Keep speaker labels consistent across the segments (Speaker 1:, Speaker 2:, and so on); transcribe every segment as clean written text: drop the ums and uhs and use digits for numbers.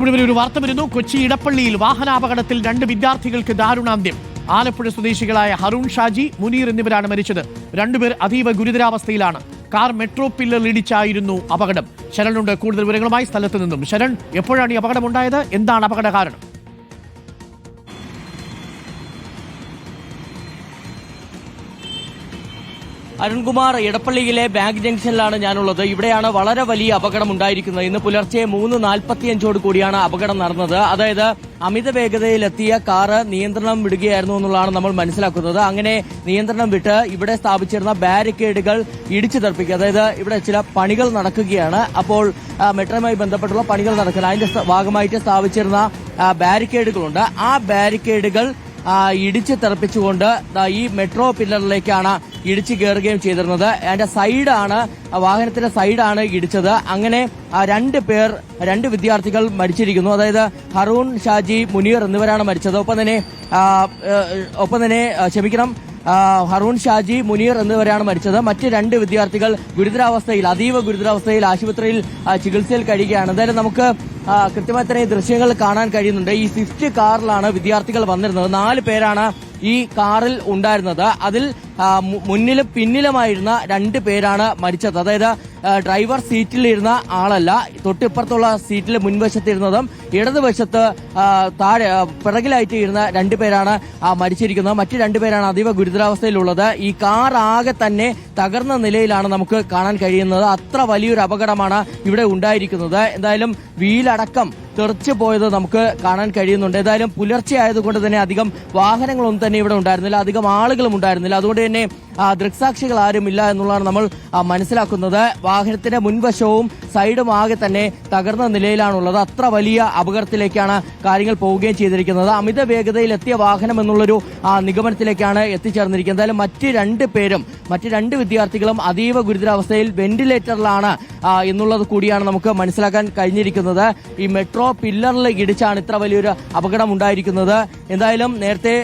Speaker 1: ഒരു വാർത്ത വരുന്നു. കൊച്ചി ഇടപ്പള്ളിയിൽ വാഹനാപകടത്തിൽ 2 വിദ്യാർത്ഥികൾക്ക് ദാരുണാന്ത്യം. ആലപ്പുഴ സ്വദേശികളായ ഹറൂൺ ഷാജി, മുനീർ എന്നിവരാണ് മരിച്ചത്. 2 പേർ അതീവ ഗുരുതരാവസ്ഥയിലാണ്. കാർ മെട്രോ പില്ലർ ഇടിച്ചായിരുന്നു അപകടം. ശരണിന്റെ കൂടുതൽ വിവരങ്ങളുമായി സ്ഥലത്ത് നിന്നും. ശരൺ, എപ്പോഴാണ് ഈ അപകടമുണ്ടായത്? എന്താണ് അപകട കാരണം?
Speaker 2: അരുൺകുമാർ, ഇടപ്പള്ളിയിലെ ബാങ്ക് ജംഗ്ഷനിലാണ് ഞാനുള്ളത്. ഇവിടെയാണ് വളരെ വലിയ അപകടം ഉണ്ടായിരിക്കുന്നത്. ഇന്ന് പുലർച്ചെ 3:45 കൂടിയാണ് അപകടം നടന്നത്. അതായത് അമിത വേഗതയിലെത്തിയ കാറ് നിയന്ത്രണം വിടുകയായിരുന്നു എന്നുള്ളതാണ് നമ്മൾ മനസ്സിലാക്കുന്നത്. അങ്ങനെ നിയന്ത്രണം വിട്ട് ഇവിടെ സ്ഥാപിച്ചിരുന്ന ബാരിക്കേഡുകൾ ഇടിച്ചു തെറിപ്പിക്കുക. അതായത് ഇവിടെ ചില പണികൾ നടക്കുകയാണ്. അപ്പോൾ മെട്രോയുമായി ബന്ധപ്പെട്ടുള്ള പണികൾ നടക്കുന്നത്, അതിന്റെ ഭാഗമായിട്ട് സ്ഥാപിച്ചിരുന്ന ബാരിക്കേഡുകളുണ്ട്. ആ ബാരിക്കേഡുകൾ ഇടിച്ച് തെറിപ്പിച്ചുകൊണ്ട് ഈ മെട്രോ പില്ലറിലേക്കാണ് ഇടിച്ചു കയറുകയും ചെയ്തിരുന്നത്. അതിന്റെ സൈഡാണ്, വാഹനത്തിന്റെ സൈഡാണ് ഇടിച്ചത്. അങ്ങനെ 2 വിദ്യാർത്ഥികൾ മരിച്ചിരിക്കുന്നു. അതായത് ഹറൂൺ ഷാജി, മുനീർ എന്നിവരാണ് മരിച്ചത്. ഒപ്പം തന്നെ ഹറൂൺ ഷാജി, മുനീർ എന്നിവരാണ് മരിച്ചത്. മറ്റ് 2 വിദ്യാർത്ഥികൾ അതീവ ഗുരുതരാവസ്ഥയിൽ ആശുപത്രിയിൽ ചികിത്സയിൽ കഴിയുകയാണ്. എന്തായാലും നമുക്ക് കൃത്യമായി തന്നെ ദൃശ്യങ്ങൾ കാണാൻ കഴിയുന്നുണ്ട്. ഈ സ്വിഫ്റ്റ് കാറിലാണ് വിദ്യാർത്ഥികൾ വന്നിരുന്നത്. 4 പേരാണ് ഈ കാറിൽ ഉണ്ടായിരുന്നത്. അതിൽ മുന്നിലും പിന്നിലുമായിരുന്ന 2 പേരാണ് മരിച്ചത്. അതായത് ഡ്രൈവർ സീറ്റിലിരുന്ന ആളല്ല, തൊട്ടിപ്പുറത്തുള്ള സീറ്റിൽ മുൻവശത്തിരുന്നതും ഇടതുവശത്ത് പിറകിലായിട്ട് ഇരുന്ന 2 പേരാണ് മരിച്ചിരിക്കുന്നത്. മറ്റ് 2 പേരാണ് അതീവ ഗുരുതരാവസ്ഥയിലുള്ളത്. ഈ കാർ ആകെ തന്നെ തകർന്ന നിലയിലാണ് നമുക്ക് കാണാൻ കഴിയുന്നത്. അത്ര വലിയൊരു അപകടമാണ് ഇവിടെ ഉണ്ടായിരിക്കുന്നത്. എന്തായാലും വീലടക്കം തെറിച്ചു പോയത് നമുക്ക് കാണാൻ കഴിയുന്നുണ്ട്. ഏതായാലും പുലർച്ചെ ആയതുകൊണ്ട് തന്നെ അധികം വാഹനങ്ങളൊന്നും തന്നെ ഇവിടെ ഉണ്ടായിരുന്നില്ല, അധികം ആളുകളും ഉണ്ടായിരുന്നില്ല. അതുകൊണ്ട് തന്നെ ദൃക്സാക്ഷികൾ ആരുമില്ല എന്നുള്ളതാണ് നമ്മൾ മനസ്സിലാക്കുന്നത്. വാഹനത്തിന്റെ മുൻവശവും സൈഡും ആകെ തന്നെ തകർന്ന നിലയിലാണുള്ളത്. അത്ര വലിയ അപകടത്തിലേക്കാണ് കാര്യങ്ങൾ പോവുകയും ചെയ്തിരിക്കുന്നത്. അമിത വേഗതയിലെത്തിയ വാഹനം എന്നുള്ളൊരു നിഗമനത്തിലേക്കാണ് എത്തിച്ചേർന്നിരിക്കുന്നത്. എന്തായാലും മറ്റ് 2 വിദ്യാർത്ഥികളും അതീവ ഗുരുതരാവസ്ഥയിൽ വെന്റിലേറ്ററിലാണ് എന്നുള്ളത് കൂടിയാണ് നമുക്ക് മനസ്സിലാക്കാൻ കഴിഞ്ഞിരിക്കുന്നത്. ഈ മെട്രോ പില്ലറിൽ ഇടിച്ചാണ് ഇത്ര വലിയൊരു അപകടം ഉണ്ടായിരിക്കുന്നത്. എന്തായാലും നേരത്തെ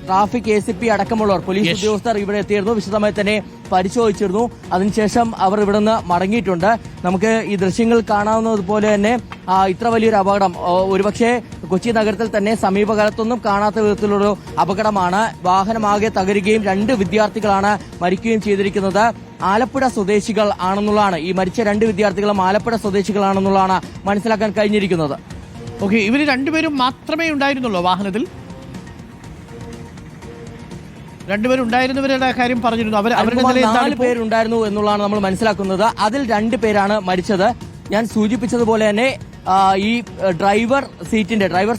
Speaker 2: ട്രാഫിക് ACP അടക്കമുള്ളവർ, പോലീസ് ഉദ്യോഗസ്ഥർ ഇവിടെ എത്തിയിരുന്നു, വിശദമായി തന്നെ പരിശോധിച്ചിരുന്നു. അതിനുശേഷം അവർ ഇവിടെ നിന്ന് മടങ്ങിയിട്ടുണ്ട്. നമുക്ക് ഈ ദൃശ്യങ്ങൾ കാണാവുന്നതുപോലെ തന്നെ ഇത്ര വലിയൊരു അപകടം ഒരുപക്ഷെ കൊച്ചി നഗരത്തിൽ തന്നെ സമീപകാലത്തൊന്നും കാണാത്ത വിധത്തിലൊരു അപകടമാണ്. വാഹനമാകെ തകരുകയും 2 വിദ്യാർത്ഥികളാണ് മരിക്കുകയും ചെയ്തിരിക്കുന്നത്. ആലപ്പുഴ സ്വദേശികൾ ആണെന്നുള്ളതാണ്, ഈ മരിച്ച 2 വിദ്യാർത്ഥികളും ആലപ്പുഴ സ്വദേശികളാണെന്നുള്ളതാണ് മനസ്സിലാക്കാൻ കഴിഞ്ഞിരിക്കുന്നത്.
Speaker 1: ഓക്കെ, ഇവര് 2 പേരും മാത്രമേ ഉണ്ടായിരുന്നുള്ളൂ വാഹനത്തിൽ? 2 പേരുണ്ടായിരുന്നവരുടെ കാര്യം പറഞ്ഞിരുന്നു. അവരുടെ
Speaker 2: 4 പേരുണ്ടായിരുന്നു എന്നുള്ളതാണ് നമ്മൾ മനസ്സിലാക്കുന്നത്. അതിൽ 2 പേരാണ് മരിച്ചത്. ഞാൻ സൂചിപ്പിച്ചതുപോലെ തന്നെ ഈ ഡ്രൈവർ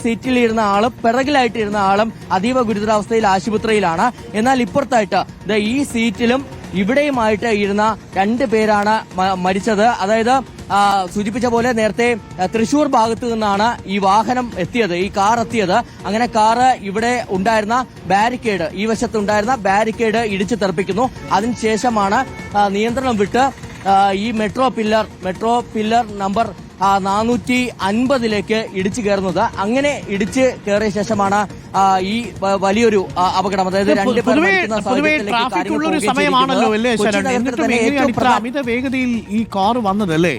Speaker 2: സീറ്റിൽ ഇരുന്ന ആളും പിറകിലായിട്ട് ഇരുന്ന ആളും അതീവ ഗുരുതരാവസ്ഥയിൽ ആശുപത്രിയിലാണ്. എന്നാൽ ഇപ്പുറത്തായിട്ട് ഈ സീറ്റിലും ഇവിടെയുമായിട്ട് ഇരുന്ന 2 പേരാണ് മരിച്ചത്. അതായത് സൂചിപ്പിച്ച പോലെ നേരത്തെ തൃശൂർ ഭാഗത്ത് നിന്നാണ് ഈ വാഹനം എത്തിയത്, ഈ കാർ എത്തിയത്. അങ്ങനെ കാറ് ഇവിടെ ഉണ്ടായിരുന്ന ബാരിക്കേഡ്, ഈ വശത്തുണ്ടായിരുന്ന ബാരിക്കേഡ് ഇടിച്ചു തെറിപ്പിക്കുന്നു. അതിനുശേഷമാണ് നിയന്ത്രണം വിട്ട് ഈ മെട്രോ പില്ലർ നമ്പർ 450 ഇടിച്ചു കയറുന്നത്. അങ്ങനെ ഇടിച്ച് കയറിയ ശേഷമാണ് ഈ വലിയൊരു അപകടം, അതായത് 2 പേർ മരിക്കുന്ന സാഹചര്യത്തിലേക്ക്
Speaker 1: സമയമാണല്ലോ അല്ലേ ശരൺ? എന്നിട്ടും അമിത വേഗതയിൽ ഈ കാർ വന്നതല്ലേ?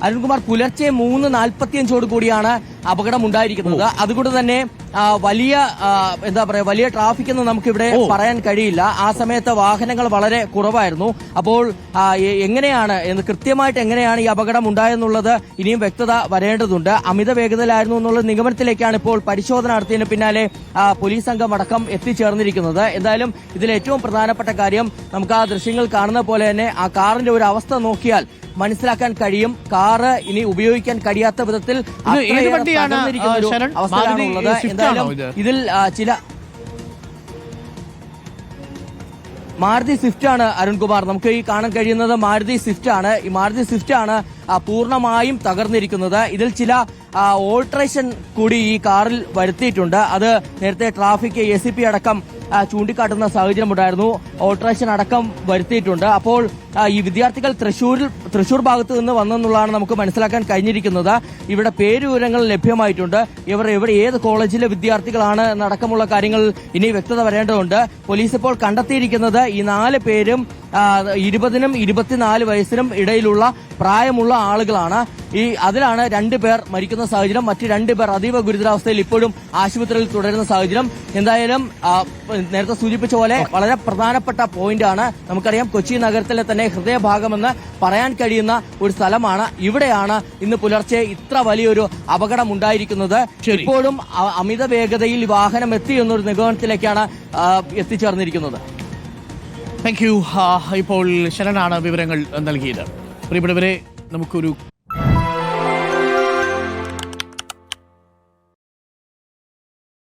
Speaker 2: അരുൺകുമാർ, പുലർച്ചെ 3:45 കൂടിയാണ് അപകടം ഉണ്ടായിരിക്കുന്നത്. അതുകൊണ്ട് തന്നെ വലിയ ട്രാഫിക് എന്ന് നമുക്കിവിടെ പറയാൻ കഴിയില്ല. ആ സമയത്ത് വാഹനങ്ങൾ വളരെ കുറവായിരുന്നു. അപ്പോൾ കൃത്യമായിട്ട് എങ്ങനെയാണ് ഈ അപകടം ഉണ്ടായെന്നുള്ളത് ഇനിയും വ്യക്തത വരേണ്ടതുണ്ട്. അമിത വേഗതയിലായിരുന്നു എന്നുള്ള നിഗമനത്തിലേക്കാണ് ഇപ്പോൾ പരിശോധന നടത്തിയതിന് പിന്നാലെ പോലീസ് സംഘം അടക്കം എത്തിച്ചേർന്നിരിക്കുന്നത്. എന്തായാലും ഇതിൽ ഏറ്റവും പ്രധാനപ്പെട്ട കാര്യം, നമുക്ക് ആ ദൃശ്യങ്ങൾ കാണുന്ന പോലെ തന്നെ ആ കാറിന്റെ ഒരു അവസ്ഥ നോക്കിയാൽ മനസ്സിലാക്കാൻ കഴിയും. കാറ് ഇനി ഉപയോഗിക്കാൻ കഴിയാത്ത വിധത്തിൽ അവസ്ഥയാണുള്ളത്. എന്തായാലും ഇതിൽ ചില മാരുതി സ്വിഫ്റ്റ് ആണ് അരുൺകുമാർ. നമുക്ക് ഈ കാണാൻ കഴിയുന്നത് മാരുതി സ്വിഫ്റ്റ് ആണ്. ഈ മാരുതി സ്വിഫ്റ്റ് ആണ് പൂർണ്ണമായും തകർന്നിരിക്കുന്നത്. ഇതിൽ ചില ഓൾട്രേഷൻ കൂടി ഈ കാറിൽ വരുത്തിയിട്ടുണ്ട്. അത് നേരത്തെ ട്രാഫിക് ACP അടക്കം ചൂണ്ടിക്കാട്ടുന്ന സാഹചര്യമുണ്ടായിരുന്നു. ഓൾട്രേഷൻ അടക്കം വരുത്തിയിട്ടുണ്ട്. അപ്പോൾ ഈ വിദ്യാർത്ഥികൾ തൃശൂർ ഭാഗത്ത് നിന്ന് വന്നെന്നുള്ളതാണ് നമുക്ക് മനസ്സിലാക്കാൻ കഴിഞ്ഞിരിക്കുന്നത്. ഇവിടെ പേരുവിവരങ്ങൾ ലഭ്യമായിട്ടുണ്ട്. ഇവർ ഏത് കോളേജിലെ വിദ്യാർത്ഥികളാണ് എന്നടക്കമുള്ള കാര്യങ്ങൾ ഇനി വ്യക്തത വരേണ്ടതുണ്ട്. പോലീസ് ഇപ്പോൾ കണ്ടെത്തിയിരിക്കുന്നത് ഈ 4 പേരും 20നും 24 വയസ്സിനും ഇടയിലുള്ള പ്രായമുള്ള ആളുകളാണ്. അതിലാണ് 2 പേർ മരിക്കുന്ന സാഹചര്യം. മറ്റ് 2 പേർ അതീവ ഗുരുതരാവസ്ഥയിൽ ഇപ്പോഴും ആശുപത്രിയിൽ തുടരുന്ന സാഹചര്യം. എന്തായാലും നേരത്തെ സൂചിപ്പിച്ച പോലെ വളരെ പ്രധാനപ്പെട്ട പോയിന്റാണ്. നമുക്കറിയാം കൊച്ചി നഗരത്തിലെ തന്നെ ഹൃദയഭാഗമെന്ന് പറയാൻ കഴിയുന്ന ഒരു സ്ഥലമാണ്. ഇവിടെയാണ് ഇന്ന് പുലർച്ചെ ഇത്ര വലിയൊരു അപകടം ഉണ്ടായിരിക്കുന്നത്. ഇപ്പോഴും അമിത വേഗതയിൽ വാഹനം എത്തി എന്നൊരു നിഗമനത്തിലേക്കാണ് എത്തിച്ചേർന്നിരിക്കുന്നത്.
Speaker 1: Thank you. ഇപ്പോൾ ശരണാണ് വിവരങ്ങൾ നൽകിയത്. പ്രിയപ്പെട്ടവരെ, നമുക്കൊരു